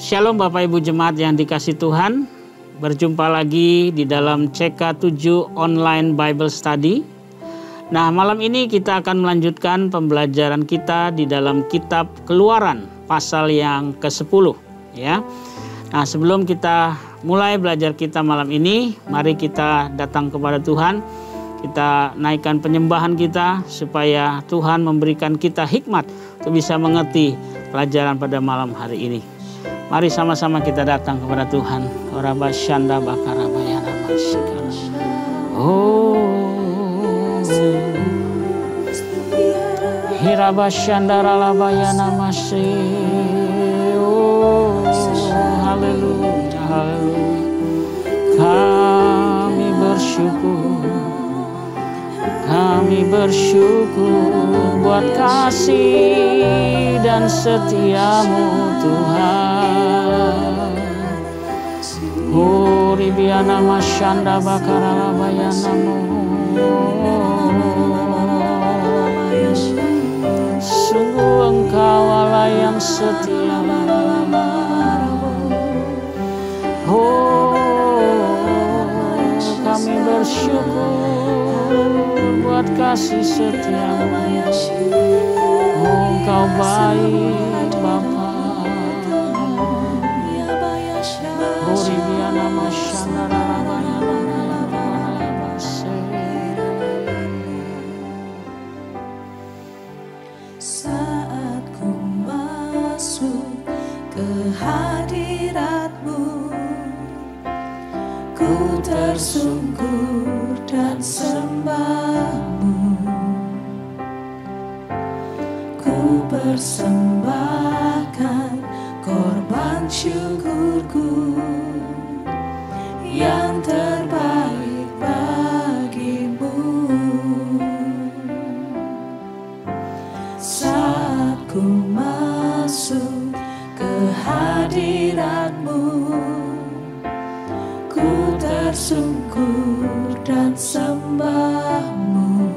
Shalom Bapak Ibu Jemaat yang dikasihi Tuhan. Berjumpa lagi di dalam CK7 Online Bible Study. Nah, malam ini kita akan melanjutkan pembelajaran kita di dalam kitab Keluaran pasal yang ke-10 ya. Nah, sebelum kita mulai belajar kita malam ini, mari kita datang kepada Tuhan. Kita naikkan penyembahan kita supaya Tuhan memberikan kita hikmat untuk bisa mengerti pelajaran pada malam hari ini. Mari sama-sama kita datang kepada Tuhan. Orabasyanda bakarabayana masikala. Oh, hirabasyanda ralabayana masih. Oh, haleluya, haleluya. Kami bersyukur buat kasih dan setiamu Tuhan. Ribiana masyanda bakarala bayanamu. Sungguh Engkau Allah yang setia. Kami bersyukur buat kasih setiamu. Engkau baik Bapa. Saat ku masuk ke hadirat-Mu, ku tersungkur dan sembah-Mu. Ku persembahkan korban syukurku yang terbaik bagimu. Saat ku masuk ke hadirat-Mu, ku tersungkur dan sembah-Mu.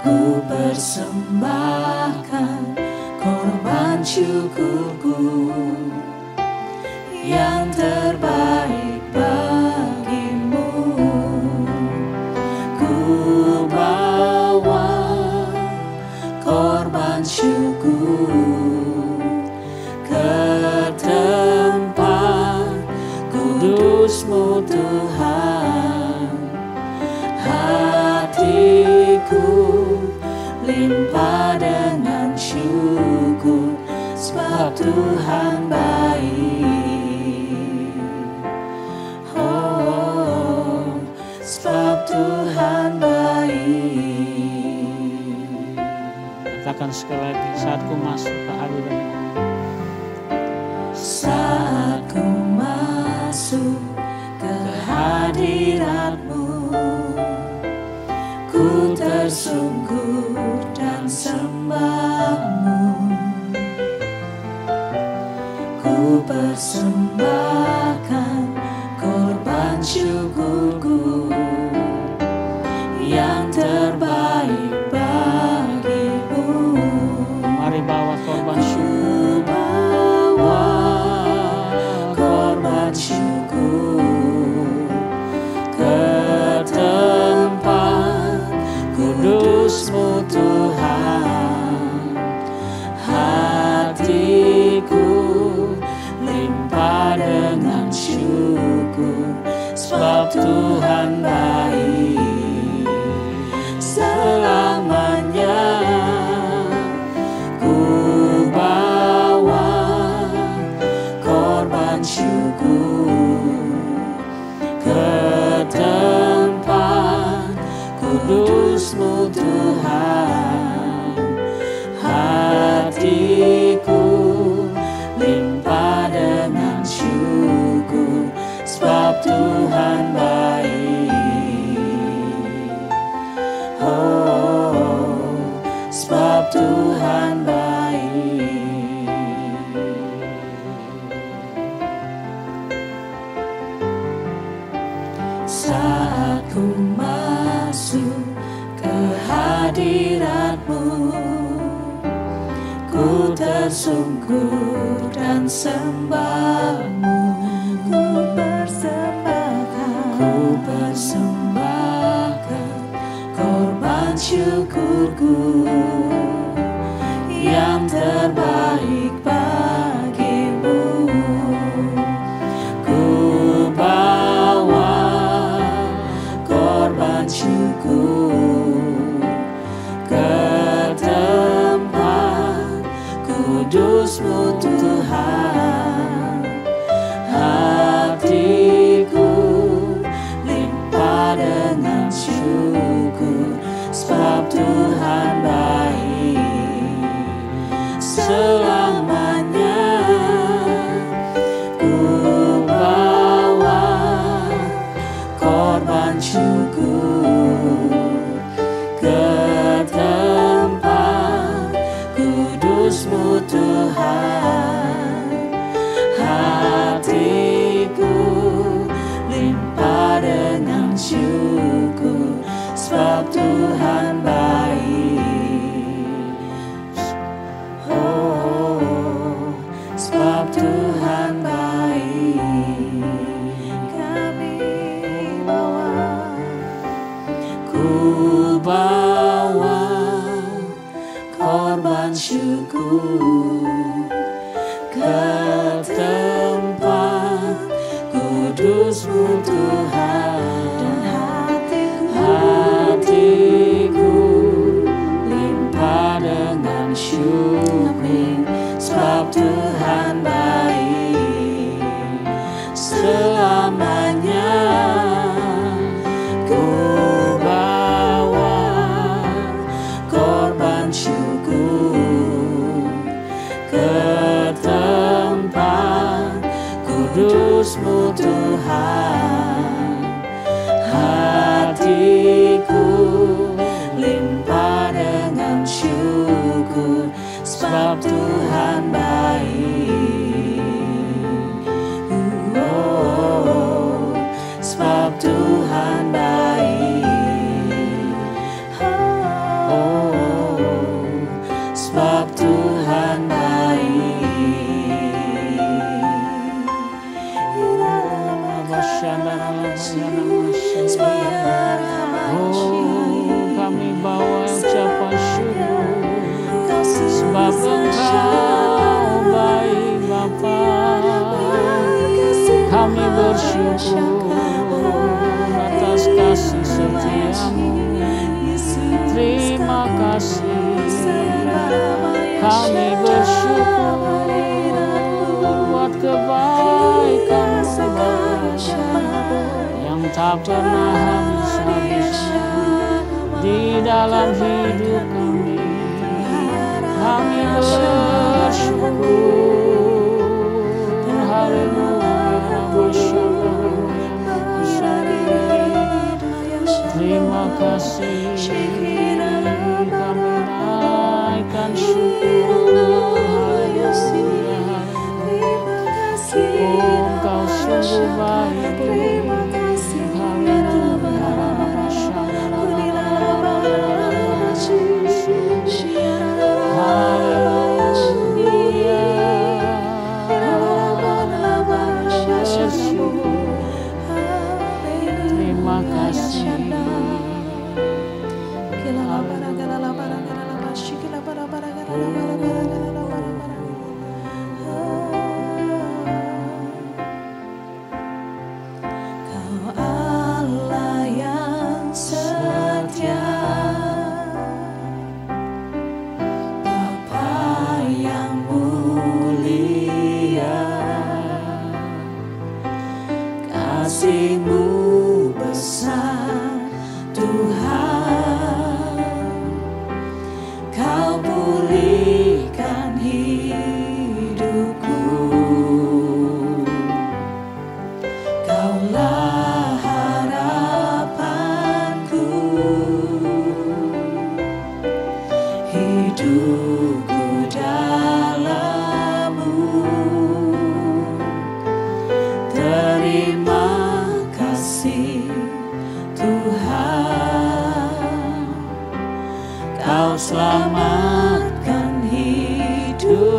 Ku persembahkan korban syukurku yang terbaik bagimu. Ku bawa korban syukur ke tempat kudus-Mu Tuhan. Hatiku limpah dengan syukur, sebab Tuhan baik. Oh, sebab Tuhan baik. Katakan sekali lagi, saat ku masuk ke hadirat-Mu. Saat ku masuk ke hadirat-Mu, ku tersungkur dan sembah-Mu. Ku persembahkan korban syukurku yang terbaik bagimu. Mari bawa korban syukur. Bawa korban syukur ke tempat kudus-Mu Tuhan. Hatiku limpah dengan syukur, sebab Tuhan baik. Selamanya ku bawa korban syukur ke tempat kudus-Mu Tuhan. Hatiku limpah dengan syukur, sebab Tuhan baik. Oh, sebab Tuhan baik. Saat ku masuk ke hadirat-Mu, ku tersungkur dan sembahmu. Ku persembahkan korban syukurku yang terbaik bagimu. Ku bawa korban syukur ke tempat kudus-Mu Tuhan. Hatiku limpah dengan syukur, sebab Tuhan baik selamanya. Ku bawa korban syukur ke tempat kudus-Mu Tuhan. Hatiku limpah dengan syukur, sebab Tuhan baik. Oh, sebab Tuhan baik. Ku bawa korban syukur ke tempat kudus-Mu Tuhan. Hatiku limpah dengan syukur, sebab Tuhan baik selamanya. Ku bawa korban syukur ke tempat kudus-Mu Tuhan. Hatiku limpah dengan syukur, sebab Tuhan baik. Oh, sebab Tuhan baik. Oh, sebab Tuhan kami bawa ucapan syukur, sebab Engkau baik Bapa. Kami bersyukur atas kasih setia-Mu. Terima kasih. Kami bersyukur buat kebaikan-Mu yang tak pernah habis-habis di dalam hidup kami. Kami bersyukur. Haleluya. Terima kasih. Kami naikkan syukur. Haleluya. Oh, Engkau sungguh baik. Terima kasih. Kau Allah yang setia, Bapa yang mulia, kasih-Mu besar Tuhan. Kau pulihkan hidupku, Kaulah harapanku. Hidupku dalam-Mu. Terima kasih Tuhan, Kau selamatkan hidup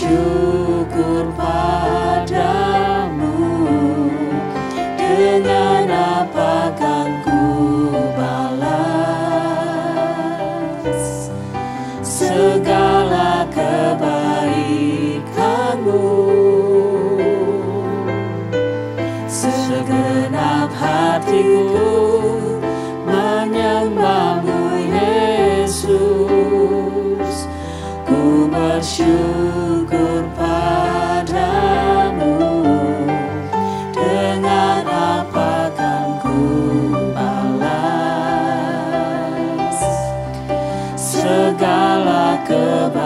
bersyukur padamu. Dengan apa kan ku balas segala kebaikanmu? Segenap hatiku menyembahmu Yesus. Ku bersyukur padamu. Dengan apa kan ku balas segala kebaikanmu?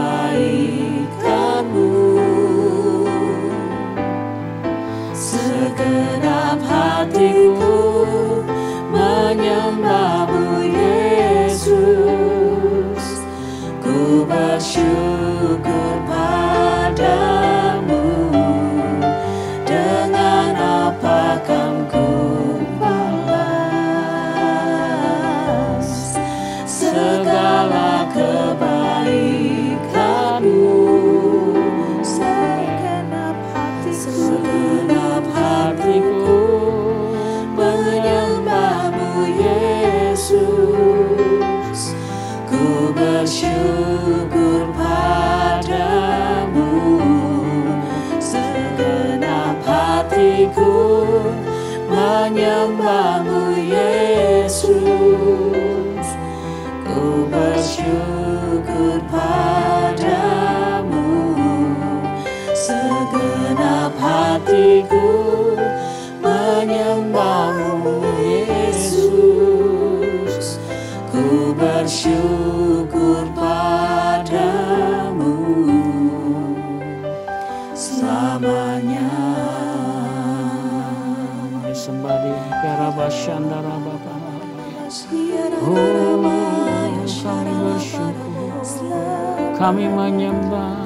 Segenap hatiku menyembahmu Yesus. Ku bersyukur padamu. Dengan apa kan ku balas segala kebaikanmu? Segenap hatiku menyembahmu Yesus. Ku bersyukur padamu. Segenap hatiku menyembahmu Yesus. Ku bersyukur padamu. Segenap hatiku menyembahmu Yesus. Ku bersyukur padamu selamanya. Disembah di Karabasyandara Bapa. Kami bersyukur, kami menyembah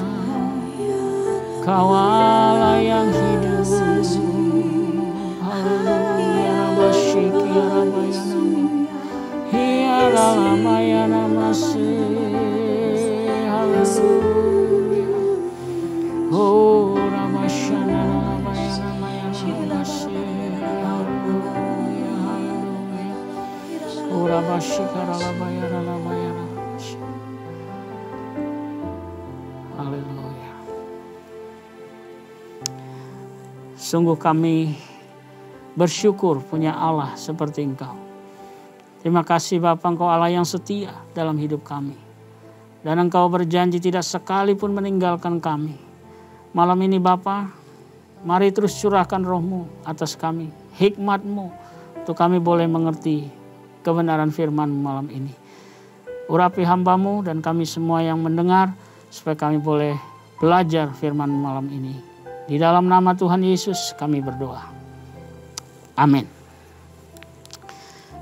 Kau Allah yang hidup. Haleluya, basyiki rabayana, hiara ramayana masih. Haleluya, oh ramasyana rabayana mayana masih. Haleluya, haleluya, oh rabasyikara rabayana ramayana masih. Haleluya. Sungguh kami bersyukur punya Allah seperti Engkau. Terima kasih Bapa, Engkau Allah yang setia dalam hidup kami. Dan Engkau berjanji tidak sekalipun meninggalkan kami. Malam ini Bapa, mari terus curahkan roh-Mu atas kami. Hikmat-Mu untuk kami boleh mengerti kebenaran firman malam ini. Urapi hamba-Mu dan kami semua yang mendengar, supaya kami boleh belajar firman malam ini. Di dalam nama Tuhan Yesus kami berdoa. Amin.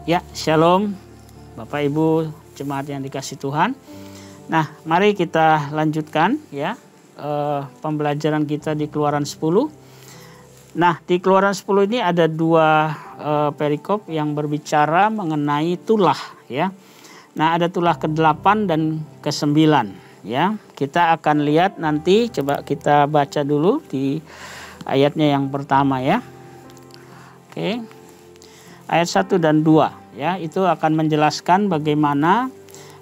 Ya, shalom Bapak Ibu jemaat yang dikasih Tuhan. Nah, mari kita lanjutkan ya pembelajaran kita di Keluaran 10. Nah, di Keluaran 10 ini ada dua perikop yang berbicara mengenai tulah ya. Nah, ada tulah ke-8 dan ke-9 ya. Kita akan lihat nanti, coba kita baca dulu di ayatnya yang pertama ya. Oke. Ayat 1 dan 2 ya, itu akan menjelaskan bagaimana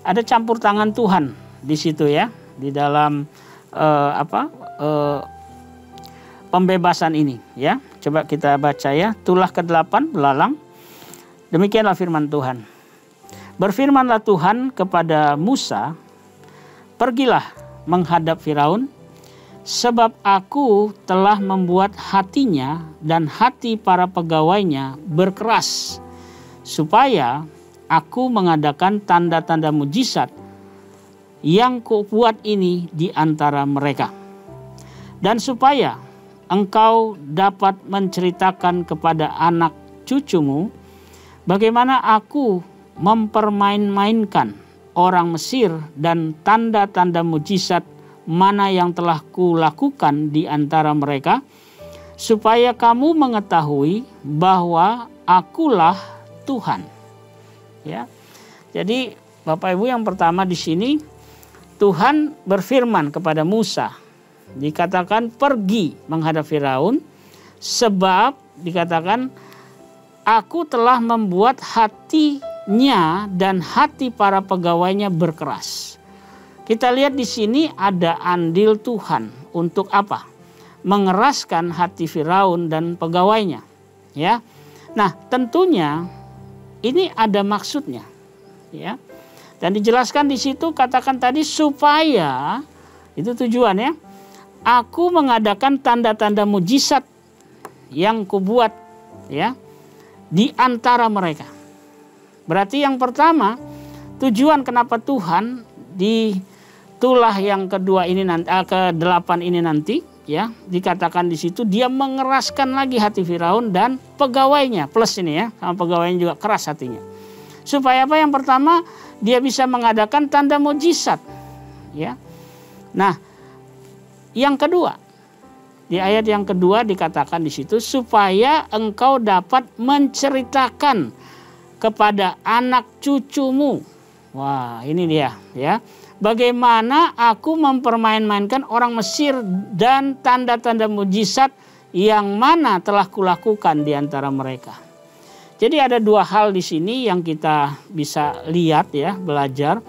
ada campur tangan Tuhan di situ ya, di dalam pembebasan ini ya. Coba kita baca ya, tulah ke-8 belalang. Demikianlah firman Tuhan. Berfirmanlah Tuhan kepada Musa, pergilah menghadap Firaun, sebab aku telah membuat hatinya dan hati para pegawainya berkeras, supaya aku mengadakan tanda-tanda mujizat yang kubuat ini di antara mereka. Dan supaya engkau dapat menceritakan kepada anak cucumu bagaimana aku mempermain-mainkan orang Mesir dan tanda-tanda mujizat mana yang telah kulakukan di antara mereka, supaya kamu mengetahui bahwa akulah Tuhan. Ya. Jadi Bapak Ibu, yang pertama di sini Tuhan berfirman kepada Musa Dikatakan pergi menghadap Firaun, sebab dikatakan aku telah membuat hatinya dan hati para pegawainya berkeras. Kita lihat di sini ada andil Tuhan untuk apa? Mengeraskan hati Firaun dan pegawainya, ya. Nah, tentunya ini ada maksudnya, ya. Dan dijelaskan di situ, katakan tadi supaya, itu tujuannya, aku mengadakan tanda-tanda mujizat yang kubuat, ya, di antara mereka. Berarti yang pertama, tujuan kenapa Tuhan di tulah yang kedua ini nanti, ke-8 ini nanti, ya, dikatakan di situ dia mengeraskan lagi hati Firaun dan pegawainya, plus ini ya, sama pegawainya juga keras hatinya. Supaya apa? Yang pertama, dia bisa mengadakan tanda mujizat, ya. Nah, yang kedua, di ayat yang kedua dikatakan di situ supaya engkau dapat menceritakan kepada anak cucumu. Wah, ini dia, ya. Bagaimana aku mempermain-mainkan orang Mesir dan tanda-tanda mujizat yang mana telah kulakukan di antara mereka. Jadi ada dua hal di sini yang kita bisa lihat, ya, belajar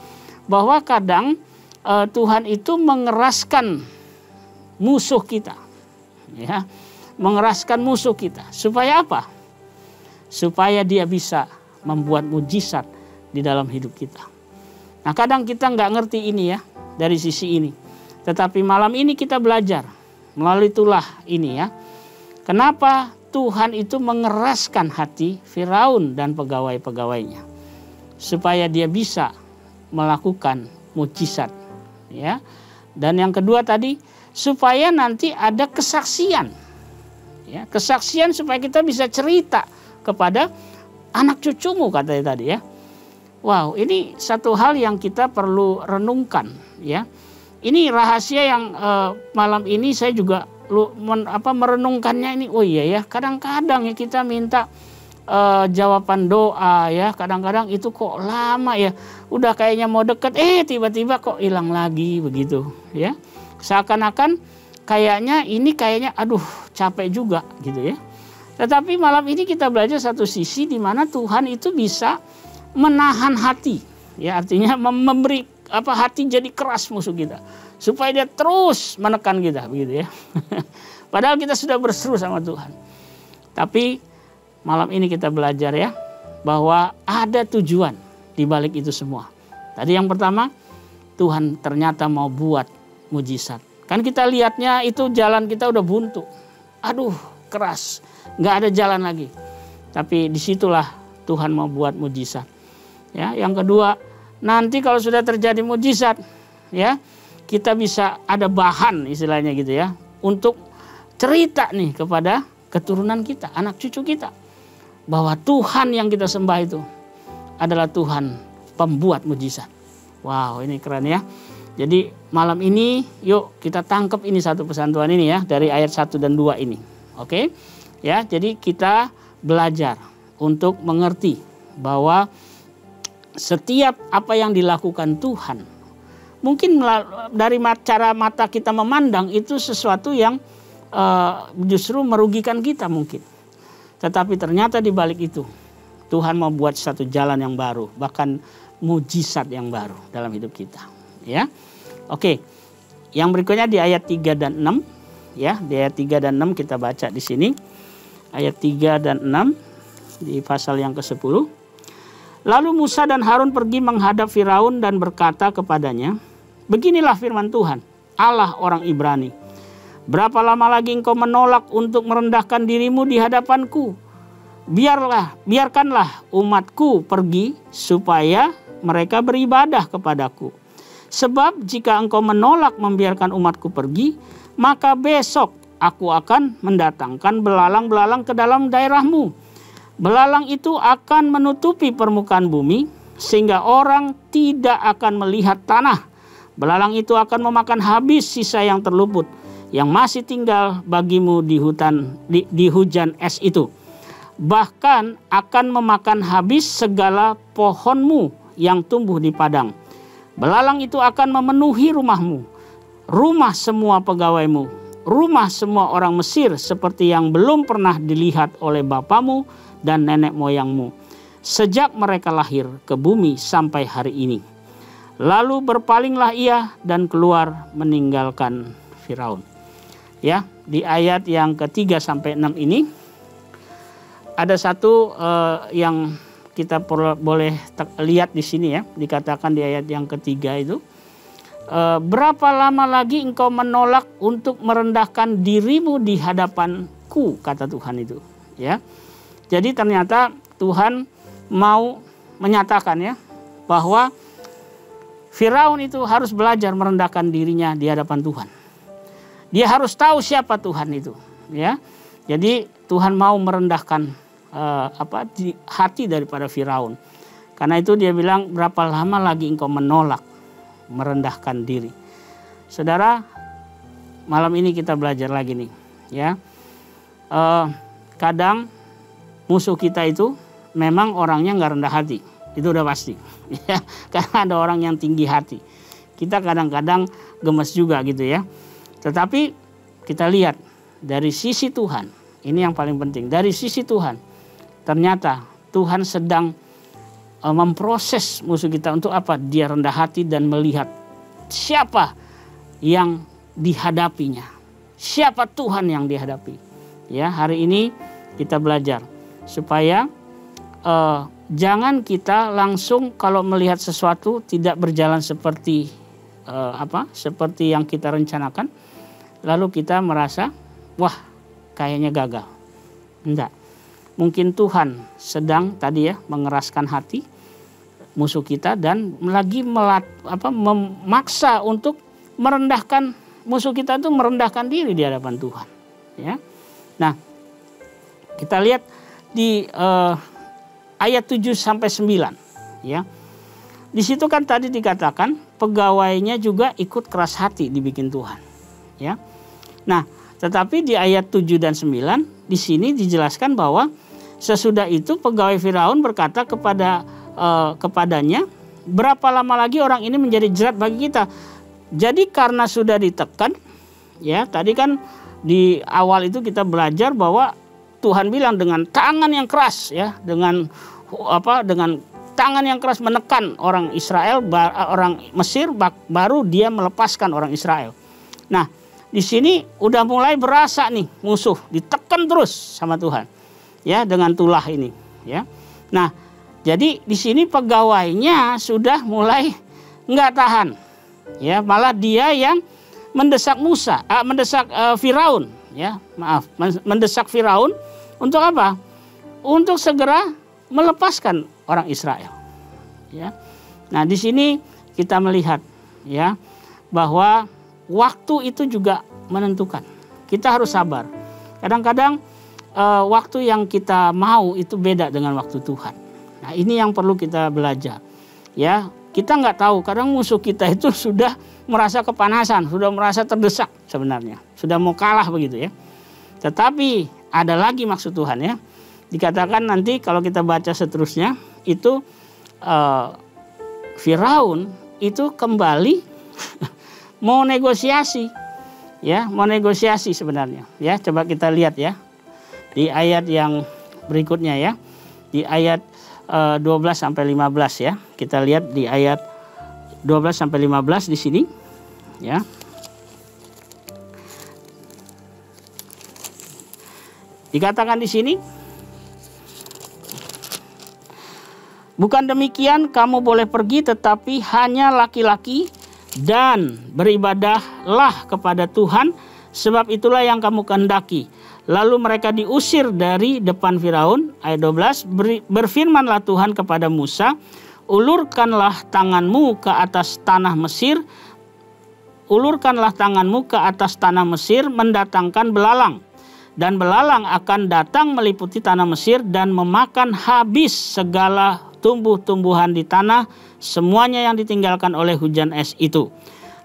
bahwa kadang Tuhan itu mengeraskan musuh kita, ya, mengeraskan musuh kita supaya apa? Supaya dia bisa membuat mujizat di dalam hidup kita. Nah, kadang kita nggak ngerti ini, ya, dari sisi ini. Tetapi malam ini kita belajar melalui tulah ini, ya. Kenapa Tuhan itu mengeraskan hati Firaun dan pegawai-pegawainya supaya dia bisa melakukan mujizat, ya. Dan yang kedua tadi supaya nanti ada kesaksian, ya, kesaksian supaya kita bisa cerita kepada anak cucumu katanya tadi, ya. Wow, ini satu hal yang kita perlu renungkan, ya. Ini rahasia yang malam ini saya juga merenungkannya ini. Oh iya ya, kadang-kadang ya kita minta jawaban doa, ya, kadang-kadang itu kok lama, ya, udah kayaknya mau deket, tiba-tiba kok hilang lagi begitu, ya. Seakan-akan kayaknya aduh capek juga gitu, ya. Tetapi malam ini kita belajar satu sisi di mana Tuhan itu bisa menahan hati, ya, artinya memberi hati jadi keras musuh kita supaya dia terus menekan kita begitu, ya. Padahal kita sudah berseru sama Tuhan. Tapi malam ini kita belajar, ya, bahwa ada tujuan di balik itu semua. Tadi yang pertama, Tuhan ternyata mau buat mujizat. Kan kita lihatnya itu jalan kita udah buntu. Aduh, keras, nggak ada jalan lagi. Tapi disitulah Tuhan mau buat mujizat. Ya, yang kedua, nanti kalau sudah terjadi mujizat, ya, kita bisa ada bahan istilahnya gitu, ya, untuk cerita nih kepada keturunan kita, anak cucu kita, bahwa Tuhan yang kita sembah itu adalah Tuhan pembuat mujizat. Wow, ini keren, ya. Jadi malam ini yuk kita tangkap ini satu pesantuan ini, ya, dari ayat 1 dan 2 ini. Oke? Ya, jadi kita belajar untuk mengerti bahwa setiap apa yang dilakukan Tuhan, mungkin dari cara mata kita memandang itu sesuatu yang justru merugikan kita mungkin. Tetapi ternyata di balik itu Tuhan mau buat satu jalan yang baru, bahkan mujizat yang baru dalam hidup kita, ya. Oke. Yang berikutnya di ayat 3 dan 6, ya, di ayat 3 dan 6 kita baca di sini. Ayat 3 dan 6 di pasal yang ke-10. Lalu Musa dan Harun pergi menghadap Firaun dan berkata kepadanya, beginilah firman Tuhan, Allah orang Ibrani. Berapa lama lagi engkau menolak untuk merendahkan dirimu di hadapanku? Biarkanlah umatku pergi supaya mereka beribadah kepadaku. Sebab jika engkau menolak membiarkan umatku pergi, maka besok aku akan mendatangkan belalang-belalang ke dalam daerahmu. Belalang itu akan menutupi permukaan bumi sehingga orang tidak akan melihat tanah. Belalang itu akan memakan habis sisa yang terluput yang masih tinggal bagimu di hujan es itu. Bahkan akan memakan habis segala pohonmu yang tumbuh di padang. Belalang itu akan memenuhi rumahmu, rumah semua pegawaimu, rumah semua orang Mesir seperti yang belum pernah dilihat oleh bapamu dan nenek moyangmu, sejak mereka lahir ke bumi sampai hari ini. Lalu berpalinglah ia dan keluar meninggalkan Firaun. Ya, di ayat yang ketiga sampai 6 ini ada satu yang kita boleh lihat di sini ya, dikatakan di ayat yang ketiga itu, berapa lama lagi engkau menolak untuk merendahkan dirimu di hadapanku, kata Tuhan itu. Ya, jadi ternyata Tuhan mau menyatakan ya bahwa Firaun itu harus belajar merendahkan dirinya di hadapan Tuhan. Dia harus tahu siapa Tuhan itu, ya. Jadi Tuhan mau merendahkan hati daripada Firaun. Karena itu dia bilang, berapa lama lagi engkau menolak merendahkan diri. Saudara, malam ini kita belajar lagi nih, ya. Kadang musuh kita itu memang orangnya nggak rendah hati, itu udah pasti. Ya, karena ada orang yang tinggi hati. Kita kadang-kadang gemes juga gitu ya. Tetapi kita lihat dari sisi Tuhan, ini yang paling penting. Dari sisi Tuhan, ternyata Tuhan sedang memproses musuh kita untuk apa? Dia rendah hati dan melihat siapa yang dihadapinya, siapa Tuhan yang dihadapi. Ya, hari ini kita belajar supaya jangan kita langsung kalau melihat sesuatu tidak berjalan seperti seperti yang kita rencanakan, lalu kita merasa wah kayaknya gagal. Enggak. Mungkin Tuhan sedang tadi ya mengeraskan hati musuh kita dan lagi memaksa untuk merendahkan musuh kita itu, merendahkan diri di hadapan Tuhan. Ya. Nah, kita lihat di ayat 7 sampai 9 ya. Di situ kan tadi dikatakan pegawainya juga ikut keras hati dibikin Tuhan, ya. Nah, tetapi di ayat 7 dan 9 di sini dijelaskan bahwa sesudah itu pegawai Firaun berkata kepadanya, berapa lama lagi orang ini menjadi jerat bagi kita? Jadi karena sudah ditekan, ya, tadi kan di awal itu kita belajar bahwa Tuhan bilang dengan tangan yang keras ya, dengan tangan yang keras menekan orang Israel, orang Mesir, baru dia melepaskan orang Israel. Nah, di sini udah mulai berasa nih musuh ditekan terus sama Tuhan, ya, dengan tulah ini, ya. Nah, jadi di sini pegawainya sudah mulai nggak tahan, ya, malah dia yang mendesak Firaun, ya, mendesak Firaun untuk apa? Untuk segera melepaskan orang Israel, ya. Nah, di sini kita melihat ya bahwa waktu itu juga menentukan. Kita harus sabar. Kadang-kadang waktu yang kita mau itu beda dengan waktu Tuhan. Nah, ini yang perlu kita belajar. Ya, kita nggak tahu. Kadang musuh kita itu sudah merasa kepanasan, sudah merasa terdesak sebenarnya, sudah mau kalah begitu ya. Tetapi ada lagi maksud Tuhan ya. Dikatakan nanti kalau kita baca seterusnya itu Firaun itu kembali mau negosiasi, ya, mau negosiasi sebenarnya. Ya, coba kita lihat ya di ayat yang berikutnya ya, di ayat 12 sampai 15 ya. Kita lihat di ayat 12 sampai 15 di sini, ya. Dikatakan di sini, bukan demikian kamu boleh pergi, tetapi hanya laki-laki, dan beribadahlah kepada Tuhan, sebab itulah yang kamu kehendaki. Lalu mereka diusir dari depan Firaun. Ayat 12, berfirmanlah Tuhan kepada Musa, ulurkanlah tanganmu ke atas tanah Mesir, ulurkanlah tanganmu ke atas tanah Mesir, mendatangkan belalang. Dan belalang akan datang meliputi tanah Mesir dan memakan habis segala tumbuh-tumbuhan di tanah, semuanya yang ditinggalkan oleh hujan es itu.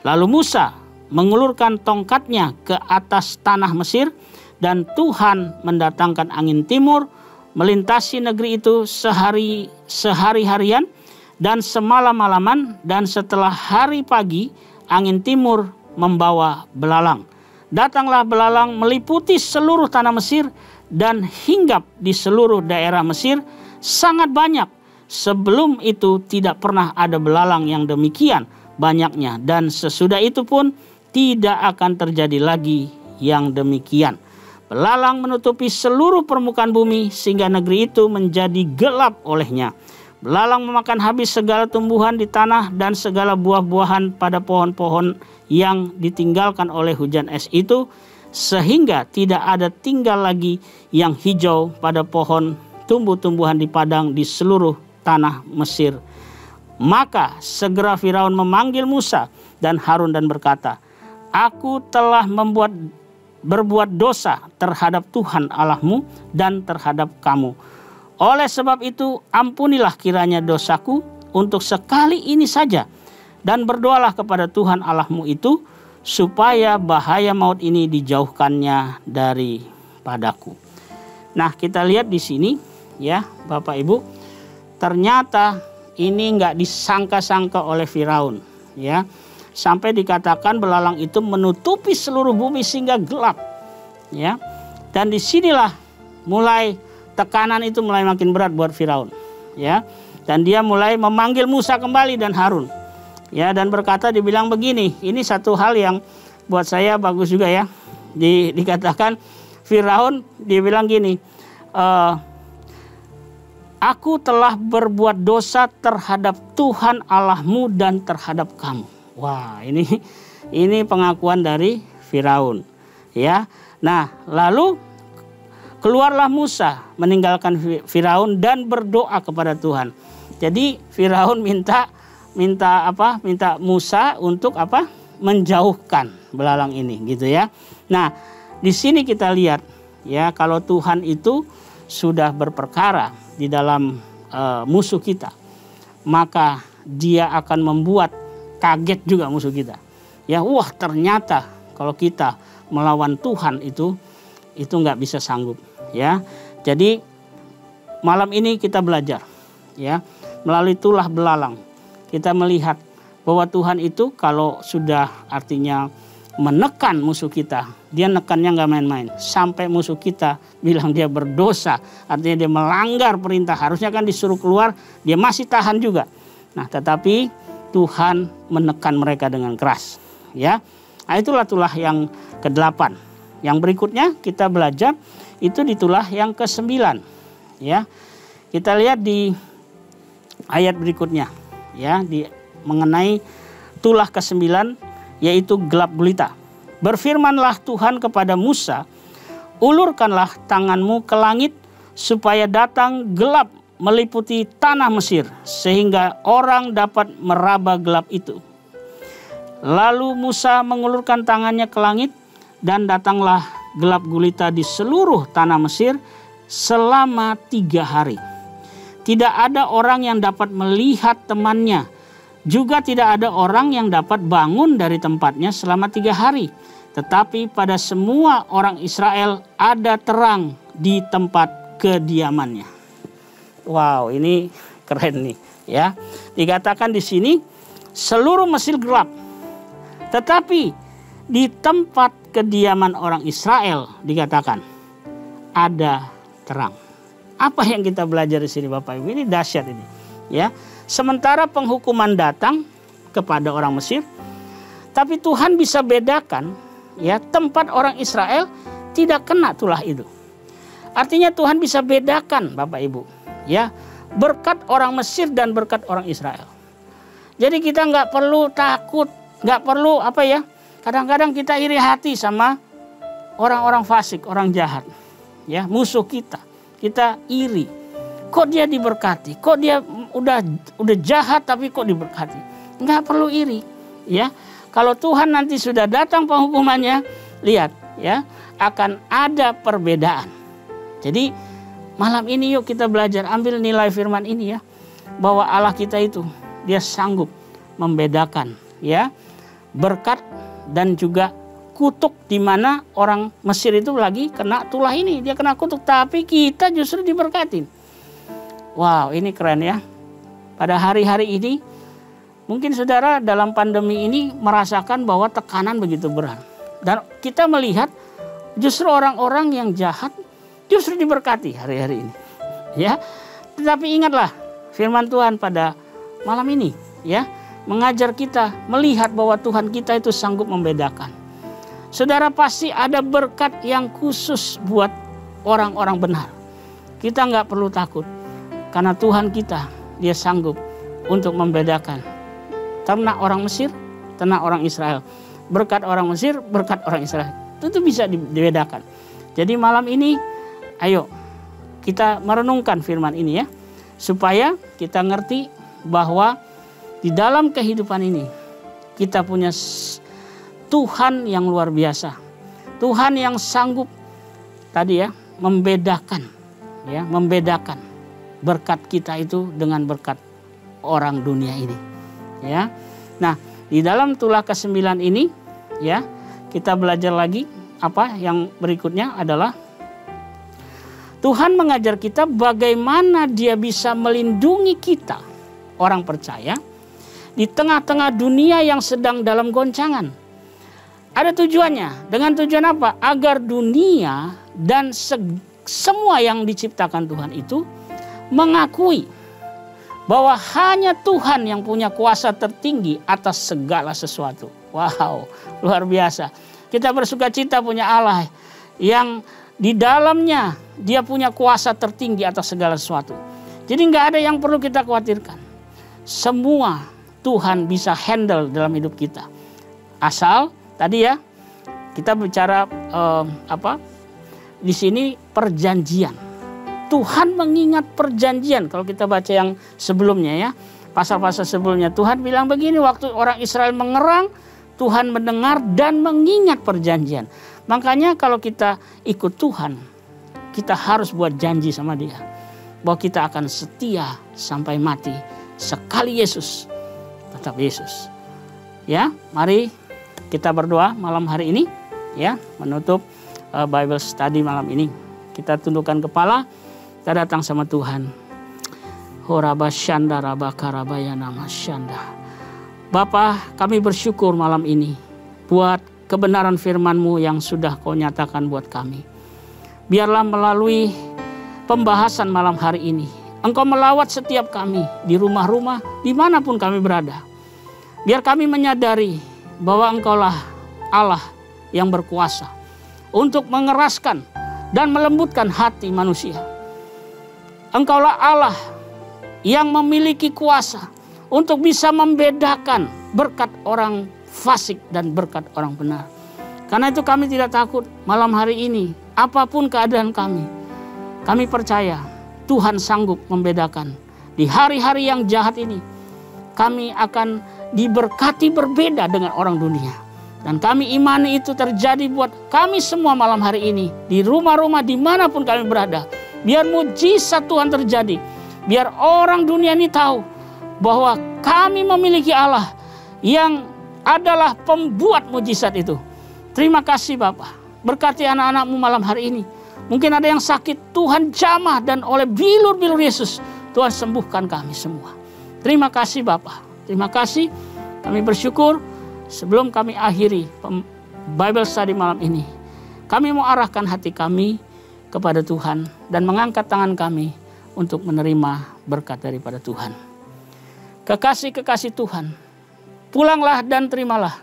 Lalu Musa mengulurkan tongkatnya ke atas tanah Mesir, dan Tuhan mendatangkan angin timur melintasi negeri itu sehari-harian dan semalam-malaman, dan setelah hari pagi angin timur membawa belalang. Datanglah belalang meliputi seluruh tanah Mesir dan hinggap di seluruh daerah Mesir sangat banyak. Sebelum itu tidak pernah ada belalang yang demikian banyaknya, dan sesudah itu pun tidak akan terjadi lagi yang demikian. Belalang menutupi seluruh permukaan bumi sehingga negeri itu menjadi gelap olehnya. Belalang memakan habis segala tumbuhan di tanah dan segala buah-buahan pada pohon-pohon yang ditinggalkan oleh hujan es itu, sehingga tidak ada tinggal lagi yang hijau pada pohon tumbuh-tumbuhan di padang di seluruh tanah Mesir. Maka segera Firaun memanggil Musa dan Harun dan berkata, "Aku telah berbuat dosa terhadap Tuhan Allahmu dan terhadap kamu. Oleh sebab itu ampunilah kiranya dosaku untuk sekali ini saja, dan berdoalah kepada Tuhan Allahmu itu supaya bahaya maut ini dijauhkannya daripadaku." Nah, kita lihat di sini ya Bapak Ibu, ternyata ini nggak disangka-sangka oleh Firaun ya. Sampai dikatakan belalang itu menutupi seluruh bumi sehingga gelap ya. Dan disinilah mulai tekanan itu mulai makin berat buat Firaun ya. Dan dia mulai memanggil Musa kembali dan Harun ya, dan berkata, dibilang begini. Ini satu hal yang buat saya bagus juga ya. Dikatakan Firaun, dia bilang gini, "Aku telah berbuat dosa terhadap Tuhan Allahmu dan terhadap kamu." Wah, ini pengakuan dari Firaun ya. Nah, lalu keluarlah Musa meninggalkan Firaun dan berdoa kepada Tuhan. Jadi Firaun minta Musa untuk apa? Menjauhkan belalang ini gitu ya. Nah, di sini kita lihat ya, kalau Tuhan itu sudah berperkara di dalam musuh kita, maka Dia akan membuat kaget juga musuh kita. Ya, wah ternyata kalau kita melawan Tuhan itu nggak bisa sanggup ya. Jadi malam ini kita belajar ya, melalui tulah belalang kita melihat bahwa Tuhan itu kalau sudah artinya menekan musuh kita, dia nekannya nggak main-main. Sampai musuh kita bilang dia berdosa, artinya dia melanggar perintah, harusnya kan disuruh keluar, dia masih tahan juga. Nah, tetapi Tuhan menekan mereka dengan keras ya. Nah, itulah tulah yang ke-8. Yang berikutnya kita belajar itu di tulah yang ke-9 ya. Kita lihat di ayat berikutnya ya, mengenai tulah ke-9 yaitu gelap gulita. Berfirmanlah Tuhan kepada Musa, "Ulurkanlah tanganmu ke langit supaya datang gelap meliputi tanah Mesir sehingga orang dapat meraba gelap itu." Lalu Musa mengulurkan tangannya ke langit dan datanglah gelap gulita di seluruh tanah Mesir selama 3 hari. Tidak ada orang yang dapat melihat temannya, juga tidak ada orang yang dapat bangun dari tempatnya selama 3 hari. Tetapi pada semua orang Israel ada terang di tempat kediamannya. Wow, ini keren nih ya. Dikatakan di sini seluruh Mesir gelap, tetapi di tempat kediaman orang Israel dikatakan ada terang. Apa yang kita belajar di sini Bapak Ibu? Ini dahsyat ini ya. Sementara penghukuman datang kepada orang Mesir, tapi Tuhan bisa bedakan ya, tempat orang Israel tidak kena tulah itu. Artinya Tuhan bisa bedakan Bapak Ibu ya, berkat orang Mesir dan berkat orang Israel. Jadi kita nggak perlu takut, nggak perlu apa ya. Kadang-kadang kita iri hati sama orang-orang fasik, orang jahat, ya musuh kita. Kita iri. Kok dia diberkati? Kok dia udah jahat tapi kok diberkati? Nggak perlu iri, ya. Kalau Tuhan nanti sudah datang penghukumannya, lihat ya, akan ada perbedaan. Jadi malam ini yuk kita belajar, ambil nilai firman ini ya, bahwa Allah kita itu dia sanggup membedakan ya berkat dan juga kutuk, di mana orang Mesir itu lagi kena tulah ini, dia kena kutuk, tapi kita justru diberkatin. Wow, ini keren ya. Pada hari-hari ini Mungkin saudara dalam pandemi ini merasakan bahwa tekanan begitu berat. Dan kita melihat justru orang-orang yang jahat justru diberkati hari-hari ini. Ya. Tetapi ingatlah firman Tuhan pada malam ini, ya, mengajar kita melihat bahwa Tuhan kita itu sanggup membedakan. Saudara, pasti ada berkat yang khusus buat orang-orang benar. Kita nggak perlu takut karena Tuhan kita, Dia sanggup untuk membedakan ternak orang Mesir, ternak orang Israel. Berkat orang Mesir, berkat orang Israel. Itu bisa dibedakan. Jadi malam ini ayo kita merenungkan firman ini, ya, supaya kita ngerti bahwa di dalam kehidupan ini kita punya Tuhan yang luar biasa. Tuhan yang sanggup tadi, ya, membedakan berkat kita itu dengan berkat orang dunia ini, ya. Nah, di dalam tulah ke-9 ini, ya, kita belajar lagi apa yang berikutnya adalah Tuhan mengajar kita bagaimana Dia bisa melindungi kita, orang percaya, di tengah-tengah dunia yang sedang dalam goncangan. Ada tujuannya. Dengan tujuan apa? Agar dunia dan semua yang diciptakan Tuhan itu mengakui bahwa hanya Tuhan yang punya kuasa tertinggi atas segala sesuatu. Wow, luar biasa. Kita bersuka cita punya Allah yang di dalamnya Dia punya kuasa tertinggi atas segala sesuatu. Jadi nggak ada yang perlu kita khawatirkan. Semua Tuhan bisa handle dalam hidup kita. Asal tadi, ya, kita bicara di sini perjanjian. Tuhan mengingat perjanjian. Kalau kita baca yang sebelumnya, ya, pasal-pasal sebelumnya, Tuhan bilang begini, waktu orang Israel mengerang, Tuhan mendengar dan mengingat perjanjian. Makanya kalau kita ikut Tuhan, kita harus buat janji sama Dia bahwa kita akan setia sampai mati. Sekali Yesus, tetap Yesus. Ya, mari kita berdoa malam hari ini, ya, menutup Bible study malam ini. Kita tundukkan kepala, kita datang sama Tuhan. Horabashanda rabakarabaya nama syanda. Bapa, kami bersyukur malam ini buat kebenaran firman-Mu yang sudah Kau nyatakan buat kami. Biarlah melalui pembahasan malam hari ini, Engkau melawat setiap kami di rumah-rumah, dimanapun kami berada. Biar kami menyadari bahwa Engkaulah Allah yang berkuasa untuk mengeraskan dan melembutkan hati manusia. Engkaulah Allah yang memiliki kuasa untuk bisa membedakan berkat orang fasik dan berkat orang benar. Karena itu kami tidak takut malam hari ini, apapun keadaan kami percaya Tuhan sanggup membedakan. Di hari-hari yang jahat ini, kami akan diberkati berbeda dengan orang dunia. Dan kami imani itu terjadi buat kami semua malam hari ini. Di rumah-rumah dimanapun kami berada. Biar mujizat Tuhan terjadi. Biar orang dunia ini tahu bahwa kami memiliki Allah yang adalah pembuat mujizat itu. Terima kasih Bapa. Berkati anak-anak-Mu malam hari ini. Mungkin ada yang sakit, Tuhan jamah, dan oleh bilur-bilur Yesus Tuhan sembuhkan kami semua. Terima kasih Bapa. Terima kasih. Kami bersyukur. Sebelum kami akhiri Bible study malam ini, kami mau arahkan hati kami kepada Tuhan dan mengangkat tangan kami untuk menerima berkat daripada Tuhan. Kekasih-kekasih Tuhan, pulanglah dan terimalah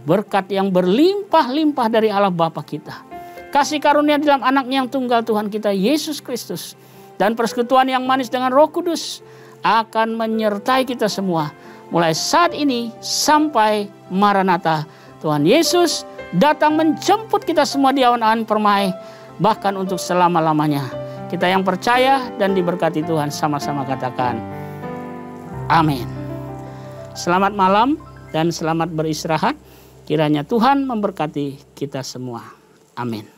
berkat yang berlimpah-limpah dari Allah Bapa kita. Kasih karunia dalam Anak-Nya yang tunggal Tuhan kita Yesus Kristus, dan persekutuan yang manis dengan Roh Kudus akan menyertai kita semua mulai saat ini sampai Maranatha. Tuhan Yesus datang menjemput kita semua di awan-awan permai, bahkan untuk selama-lamanya. Kita yang percaya dan diberkati Tuhan sama-sama katakan amin. Selamat malam dan selamat beristirahat. Kiranya Tuhan memberkati kita semua. Amin.